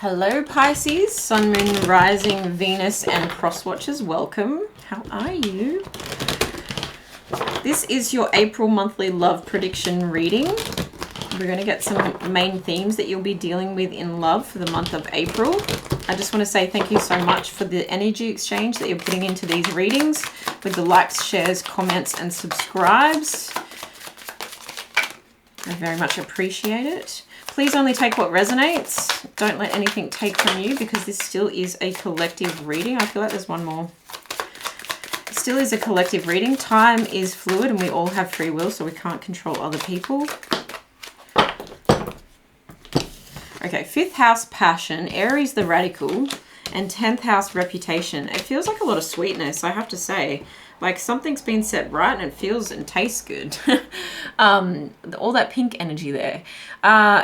Hello Pisces, Sun, Moon, Rising, Venus and Cross Watchers. Welcome. How are you? This is your April monthly love prediction reading. We're going to get some main themes that you'll be dealing with in love for the month of April. I just want to say thank you so much for the energy exchange that you're putting into these readings with the likes, shares, comments and subscribes. I very much appreciate it. Please only take what resonates. Don't let anything take from you because this still is a collective reading. I feel like there's one more. It still is a collective reading. Time is fluid and we all have free will, so we can't control other people. Okay, 5th house passion, Aries the radical, and 10th house reputation. It feels like a lot of sweetness, I have to say. Like something's been set right and it feels and tastes good. All that pink energy there.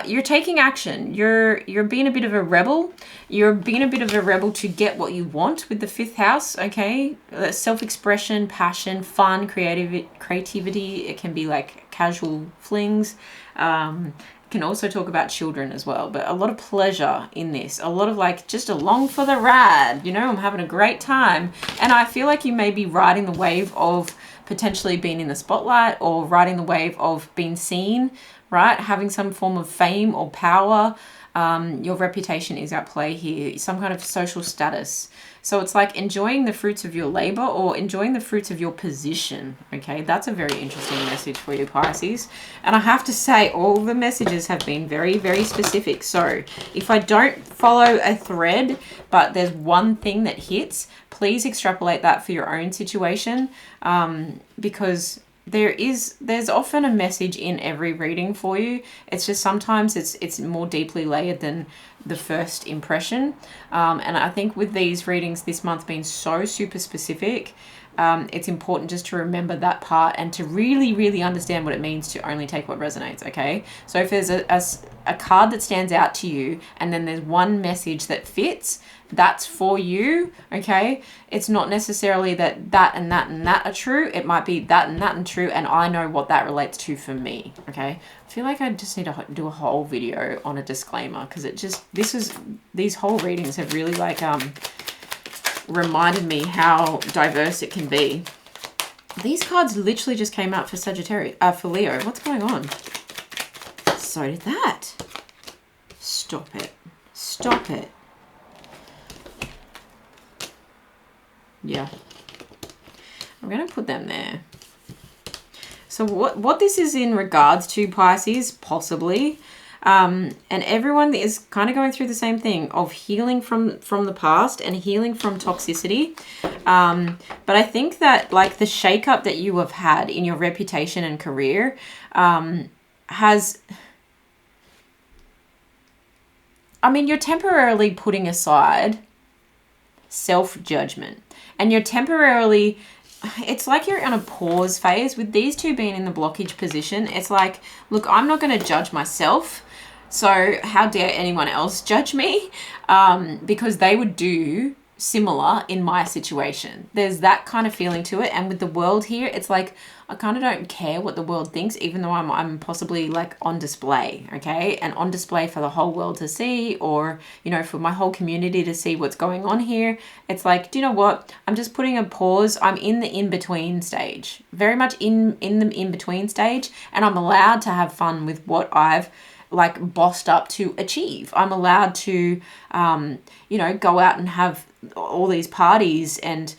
You're taking action. You're being a bit of a rebel. You're being a bit of a rebel to get what you want with the 5th house, okay? Self-expression, passion, fun, creativity. It can be like casual flings. Can also talk about children as well, but a lot of pleasure in this, a lot of like just along for the ride, you know, I'm having a great time. And I feel like you may be riding the wave of potentially being in the spotlight or riding the wave of being seen, right? Having some form of fame or power. Your reputation is at play here, some kind of social status. So it's like enjoying the fruits of your labor or enjoying the fruits of your position. Okay, that's a very interesting message for you, Pisces. And I have to say, all the messages have been very, very specific. So if I don't follow a thread, but there's one thing that hits, please extrapolate that for your own situation, because there's often a message in every reading for you. It's just sometimes it's more deeply layered than the first impression. And I think with these readings this month being so super specific, it's important just to remember that part and to really, really understand what it means to only take what resonates, okay? So if there's a card that stands out to you and then there's one message that fits, that's for you, okay? It's not necessarily that and that and that are true. It might be that and true, and I know what that relates to for me, okay? I feel like I just need to do a whole video on a disclaimer because these whole readings have really like reminded me how diverse it can be. These cards literally just came out for Sagittarius, for Leo. What's going on? So did that. Stop it. Stop it. Yeah. I'm going to put them there. So what this is in regards to, Pisces, possibly, and everyone is kind of going through the same thing of healing from the past and healing from toxicity. But I think that like the shakeup that you have had in your reputation and career has... I mean, you're temporarily putting aside self-judgment. And you're temporarily, it's like you're in a pause phase with these two being in the blockage position. It's like, look, I'm not going to judge myself. So how dare anyone else judge me? Because they would do similar in my situation. There's that kind of feeling to it. And with the world here, it's like, I kind of don't care what the world thinks, even though I'm possibly like on display, okay? And on display for the whole world to see, or, you know, for my whole community to see what's going on here. It's like, do you know what? I'm just putting a pause. I'm in the in-between stage, very much in the in-between stage. And I'm allowed to have fun with what I've like bossed up to achieve. I'm allowed to, you know, go out and have all these parties and,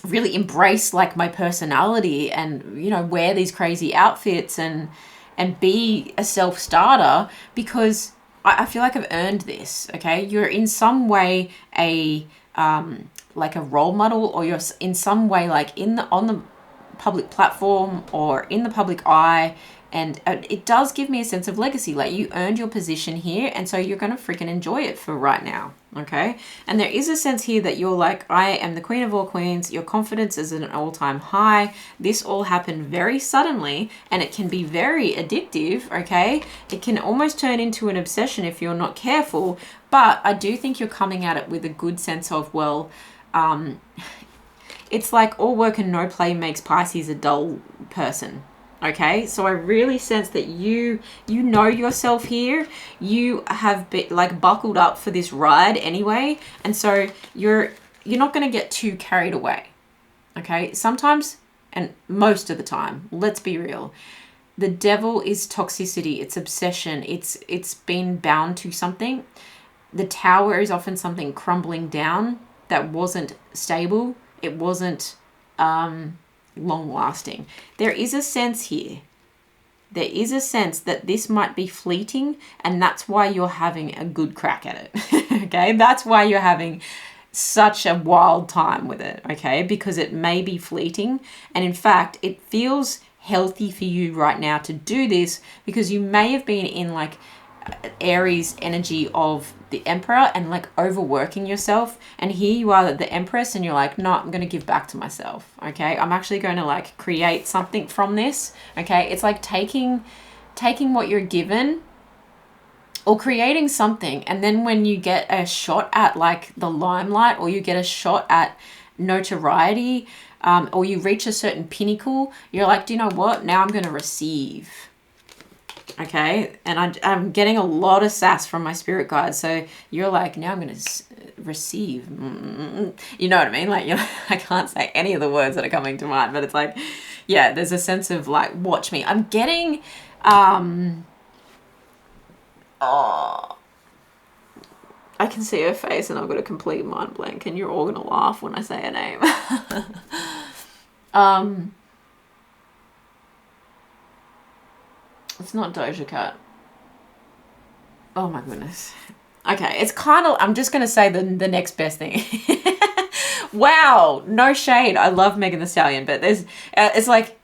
really embrace like my personality and, you know, wear these crazy outfits and be a self-starter because I feel like I've earned this, okay? You're in some way like a role model, or you're in some way like on the public platform or in the public eye. And it does give me a sense of legacy. Like you earned your position here. And so you're going to freaking enjoy it for right now. Okay. And there is a sense here that you're like, I am the queen of all queens. Your confidence is at an all-time high. This all happened very suddenly and it can be very addictive. Okay. It can almost turn into an obsession if you're not careful. But I do think you're coming at it with a good sense of, well, it's like all work and no play makes Pisces a dull person. Okay, so I really sense that you know yourself here. You have been like buckled up for this ride anyway, and so you're not going to get too carried away. Okay, sometimes, and most of the time, let's be real, the devil is toxicity, it's obsession, it's been bound to something. The tower is often something crumbling down that wasn't stable, it wasn't long lasting. There is a sense here. There is a sense that this might be fleeting, and that's why you're having a good crack at it. Okay, that's why you're having such a wild time with it. Okay, because it may be fleeting, and in fact, it feels healthy for you right now to do this because you may have been in like Aries energy of the Emperor and like overworking yourself, and here you are the Empress and you're like, no, I'm going to give back to myself. Okay, I'm actually going to like create something from this. Okay, it's like taking what you're given or creating something, and then when you get a shot at like the limelight, or you get a shot at notoriety, or you reach a certain pinnacle, you're like, do you know what, now I'm going to receive. Okay, and I'm getting a lot of sass from my spirit guides. So you're like, now I'm going to receive. You know what I mean? Like, I can't say any of the words that are coming to mind, but it's like, yeah, there's a sense of like, watch me. I'm getting, oh, I can see her face and I've got a complete mind blank, and you're all going to laugh when I say her name. It's not Doja Cat. Oh my goodness. Okay, it's kind of, I'm just going to say the next best thing. Wow, no shade. I love Megan Thee Stallion, but there's, it's like,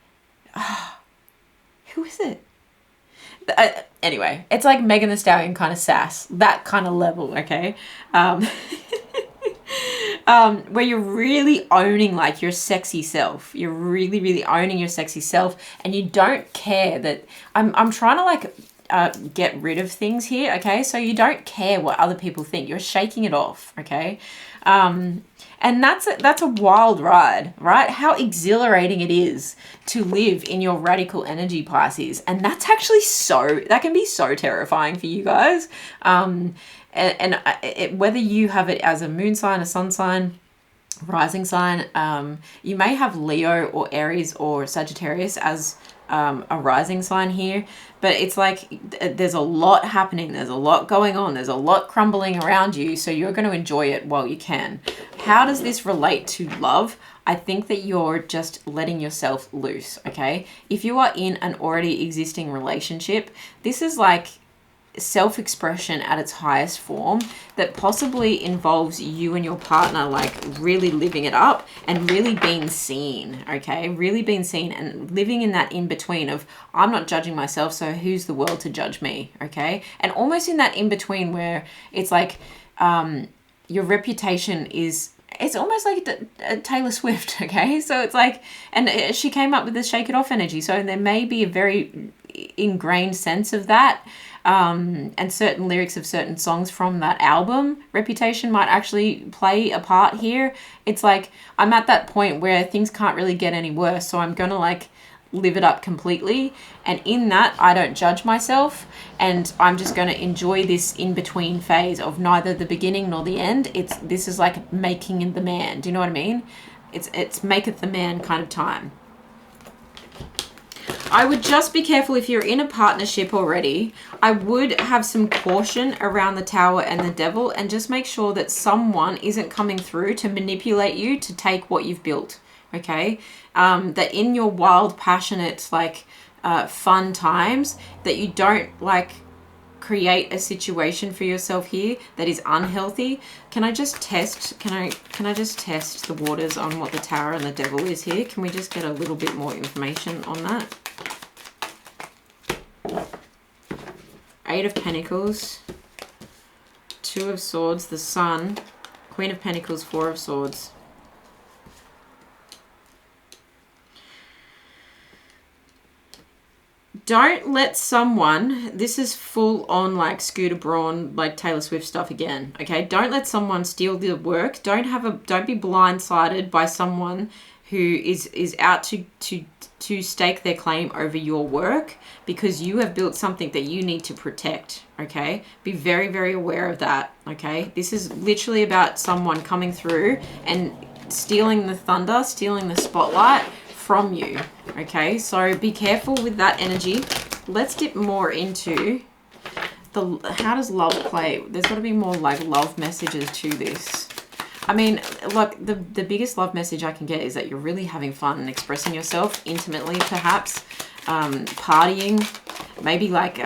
who is it? Anyway, it's like Megan Thee Stallion kind of sass, that kind of level, okay? Where you're really owning like your sexy self. You're really, really owning your sexy self, and you don't care that I'm trying to like get rid of things here, okay? So you don't care what other people think. You're shaking it off, okay? And that's a wild ride, right? How exhilarating it is to live in your radical energy, Pisces. And that's actually that can be so terrifying for you guys. Whether you have it as a moon sign, a sun sign, rising sign, you may have Leo or Aries or Sagittarius as a rising sign here, but it's like there's a lot happening, there's a lot going on, there's a lot crumbling around you, so you're going to enjoy it while you can. How does this relate to love? I think that you're just letting yourself loose, okay? If you are in an already existing relationship, this is like self-expression at its highest form that possibly involves you and your partner like really living it up and really being seen, okay? Really being seen and living in that in-between of, I'm not judging myself, so who's the world to judge me, okay? And almost in that in-between where it's like your reputation is, it's almost like Taylor Swift, okay? So it's like, and she came up with this shake it off energy, so there may be a very ingrained sense of that. And certain lyrics of certain songs from that album, Reputation, might actually play a part here. It's like, I'm at that point where things can't really get any worse, so I'm gonna like live it up completely. And in that, I don't judge myself, and I'm just gonna enjoy this in-between phase of neither the beginning nor the end. This is like making the man. Do you know what I mean? It's maketh the man kind of time. I would just be careful if you're in a partnership already. I would have some caution around the Tower and the Devil, and just make sure that someone isn't coming through to manipulate you to take what you've built, okay? That in your wild, passionate, like fun times, that you don't like create a situation for yourself here that is unhealthy. Can I just test, can I just test the waters on what the Tower and the Devil is here? Can we just get a little bit more information on that? Eight of Pentacles, Two of Swords, the Sun, Queen of Pentacles, Four of Swords. Don't let someone, this is full on like Scooter Braun, like Taylor Swift stuff again, okay? Don't let someone steal the work. Don't be blindsided by someone who is out to stake their claim over your work because you have built something that you need to protect, okay? Be very, very aware of that, okay? This is literally about someone coming through and stealing the thunder, stealing the spotlight from you, okay? So be careful with that energy. Let's dip more into how does love play? There's got to be more like love messages to this. I mean, look, the biggest love message I can get is that you're really having fun and expressing yourself intimately, perhaps, partying, maybe like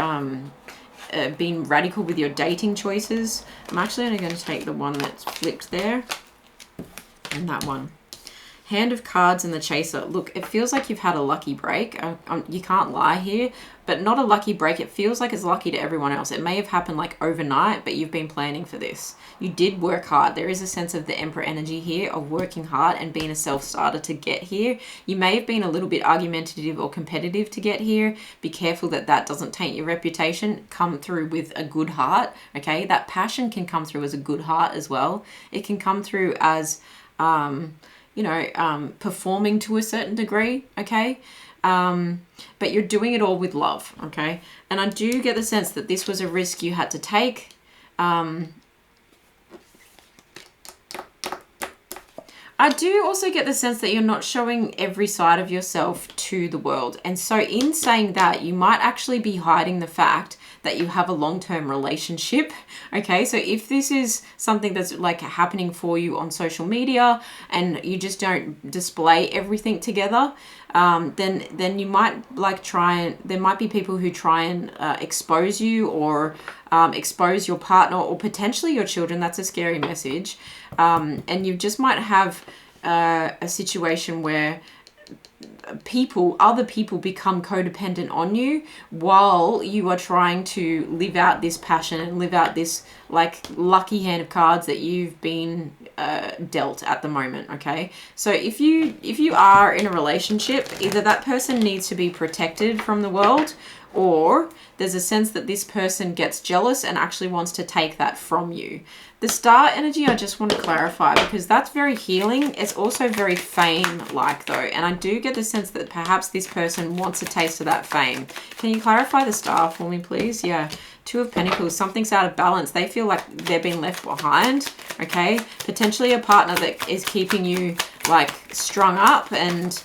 being radical with your dating choices. I'm actually only going to take the one that's flipped there and that one. Hand of Cards and the Chaser. Look, it feels like you've had a lucky break. You can't lie here, but not a lucky break. It feels like it's lucky to everyone else. It may have happened like overnight, but you've been planning for this. You did work hard. There is a sense of the Emperor energy here of working hard and being a self-starter to get here. You may have been a little bit argumentative or competitive to get here. Be careful that that doesn't taint your reputation. Come through with a good heart, okay? That passion can come through as a good heart as well. It can come through as... performing to a certain degree, okay? But you're doing it all with love, okay? And I do get the sense that this was a risk you had to take. I do also get the sense that you're not showing every side of yourself to the world. And so in saying that, you might actually be hiding the fact that you have a long-term relationship, okay? So if this is something that's like happening for you on social media and you just don't display everything together, then you might like there might be people who try and expose you or expose your partner or potentially your children. That's a scary message. And you just might have a situation where other people become codependent on you while you are trying to live out this passion and live out this like lucky hand of cards that you've been dealt at the moment, okay? So if you are in a relationship, either that person needs to be protected from the world, or there's a sense that this person gets jealous and actually wants to take that from you. The star energy, I just want to clarify because that's very healing. It's also very fame-like though. And I do get the sense that perhaps this person wants a taste of that fame. Can you clarify the star for me, please? Yeah. Two of Pentacles, something's out of balance. They feel like they're being left behind, okay? Potentially a partner that is keeping you like strung up and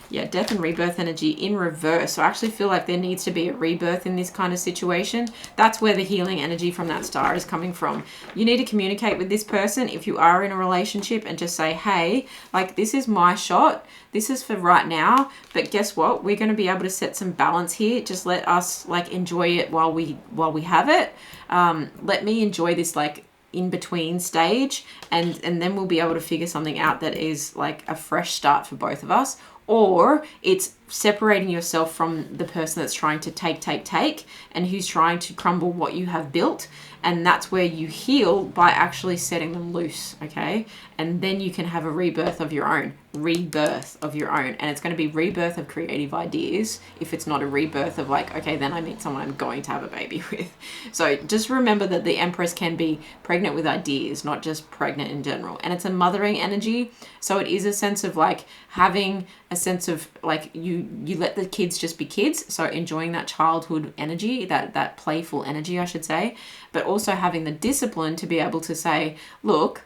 yeah, death and rebirth energy in reverse. So I actually feel like there needs to be a rebirth in this kind of situation. That's where the healing energy from that star is coming from. You need to communicate with this person if you are in a relationship and just say, hey, like this is my shot. This is for right now. But guess what? We're going to be able to set some balance here. Just let us like enjoy it while we have it. Let me enjoy this like in between stage and then we'll be able to figure something out that is like a fresh start for both of us. Or it's separating yourself from the person that's trying to take and who's trying to crumble what you have built. And that's where you heal by actually setting them loose, okay? And then you can have a rebirth of your own. And it's going to be rebirth of creative ideas if it's not a rebirth of like, okay, then I meet someone I'm going to have a baby with. So just remember that the Empress can be pregnant with ideas, not just pregnant in general. And it's a mothering energy. So it is a sense of like having a sense of like you let the kids just be kids. So enjoying that childhood energy, that playful energy, I should say, but also having the discipline to be able to say, look,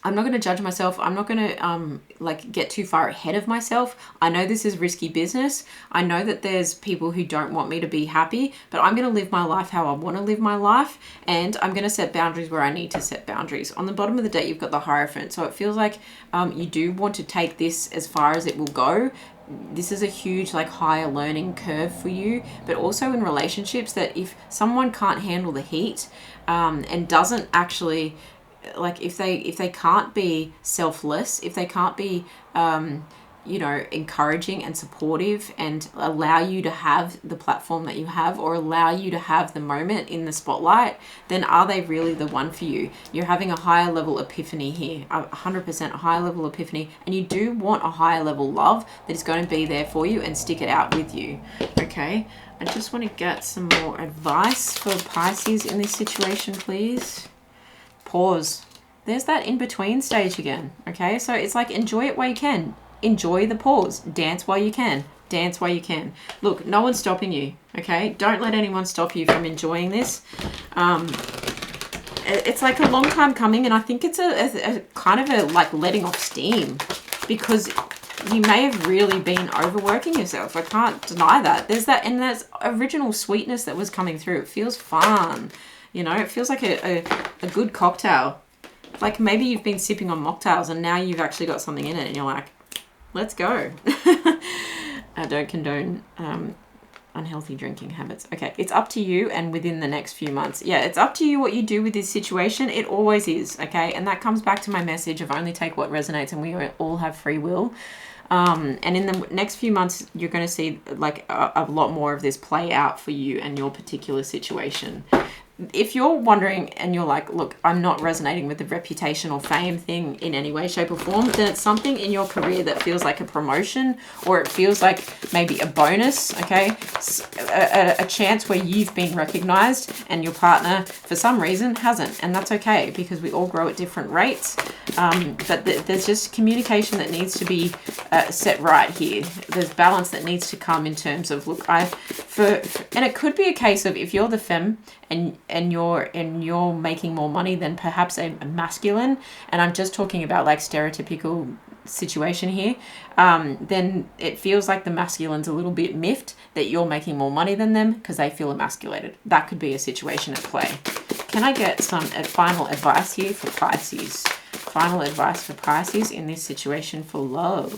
I'm not going to judge myself. I'm not going to like get too far ahead of myself. I know this is risky business. I know that there's people who don't want me to be happy, but I'm going to live my life how I want to live my life. And I'm going to set boundaries where I need to set boundaries. On the bottom of the deck, you've got the Hierophant. So it feels like you do want to take this as far as it will go. This is a huge like higher learning curve for you, but also in relationships that if someone can't handle the heat and doesn't actually like if they can't be selfless, if they can't be encouraging and supportive and allow you to have the platform that you have or allow you to have the moment in the spotlight, then are they really the one for you? You're having a higher level epiphany here, 100% a higher level epiphany, and you do want a higher level love that is going to be there for you and stick it out with you, okay? I just want to get some more advice for Pisces in this situation, please. Pause. There's that in-between stage again, okay? So it's like, enjoy it while you can. Enjoy the pause. Dance while you can. Dance while you can. Look, no one's stopping you, okay? Don't let anyone stop you from enjoying this. It's like a long time coming, and I think it's a kind of a like letting off steam, because you may have really been overworking yourself. I can't deny that. There's that, and there's original sweetness that was coming through. It feels fun, you know? It feels like a good cocktail. Like maybe you've been sipping on mocktails and now you've actually got something in it and you're like, let's go. I don't condone unhealthy drinking habits. Okay, it's up to you, and within the next few months. Yeah, it's up to you what you do with this situation. It always is, okay? And that comes back to my message of only take what resonates, and we all have free will. And in the next few months, you're going to see like a lot more of this play out for you and your particular situation. If you're wondering and you're like, look, I'm not resonating with the reputation or fame thing in any way, shape or form, then it's something in your career that feels like a promotion, or it feels like maybe a bonus, okay? A chance where you've been recognized and your partner, for some reason, hasn't. And that's okay, because we all grow at different rates. But there's just communication that needs to be set right here. There's balance that needs to come in terms of, look, and it could be a case of, if you're the femme and you're making more money than perhaps a masculine, and I'm just talking about like stereotypical situation here, then it feels like the masculine's a little bit miffed that you're making more money than them because they feel emasculated. That could be a situation at play. Can I get some final advice here for Pisces? Final advice for Pisces in this situation for love.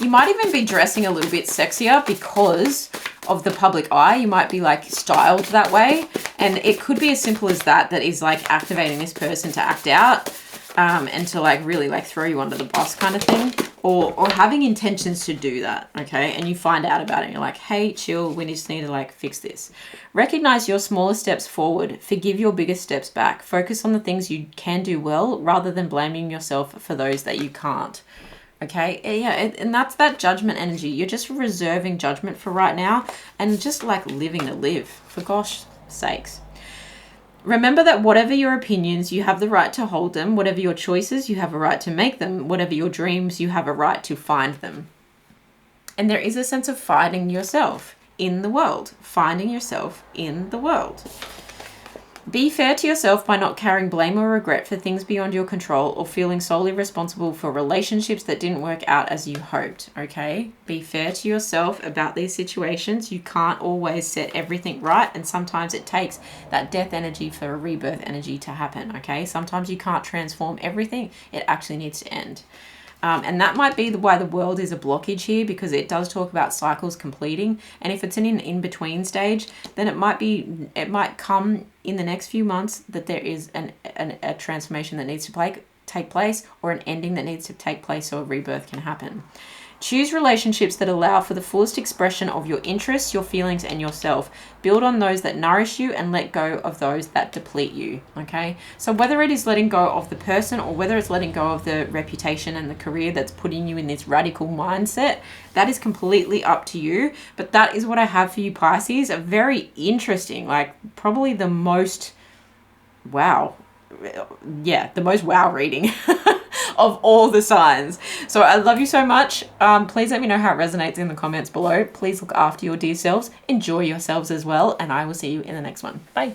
You might even be dressing a little bit sexier because of the public eye. You might be like styled that way, and it could be as simple as that is like activating this person to act out, and to like really like throw you under the bus kind of thing, or having intentions to do that, okay? And you find out about it and you're like, hey, chill, we just need to like fix this. Recognize your smaller steps forward, forgive your biggest steps back, focus on the things you can do well rather than blaming yourself for those that you can't. Okay, yeah, and that's that judgment energy. You're just reserving judgment for right now and just like living to live, for gosh sakes. Remember that whatever your opinions, you have the right to hold them. Whatever your choices, you have a right to make them. Whatever your dreams, you have a right to find them. And there is a sense of finding yourself in the world. Finding yourself in the world. Be fair to yourself by not carrying blame or regret for things beyond your control, or feeling solely responsible for relationships that didn't work out as you hoped, okay? Be fair to yourself about these situations. You can't always set everything right, and sometimes it takes that death energy for a rebirth energy to happen, okay? Sometimes you can't transform everything. It actually needs to end. And that might be why the world is a blockage here, because it does talk about cycles completing. And if it's in an in-between stage, then it might come in the next few months that there is a transformation that needs to take place, or an ending that needs to take place so a rebirth can happen. Choose relationships that allow for the fullest expression of your interests, your feelings, and yourself. Build on those that nourish you and let go of those that deplete you, okay? So whether it is letting go of the person, or whether it's letting go of the reputation and the career that's putting you in this radical mindset, that is completely up to you. But that is what I have for you, Pisces. A very interesting, like probably the most, the most wow reading of all the signs. So I love you so much. Please let me know how it resonates in the comments below. Please look after your dear selves. Enjoy yourselves as well. And I will see you in the next one. Bye.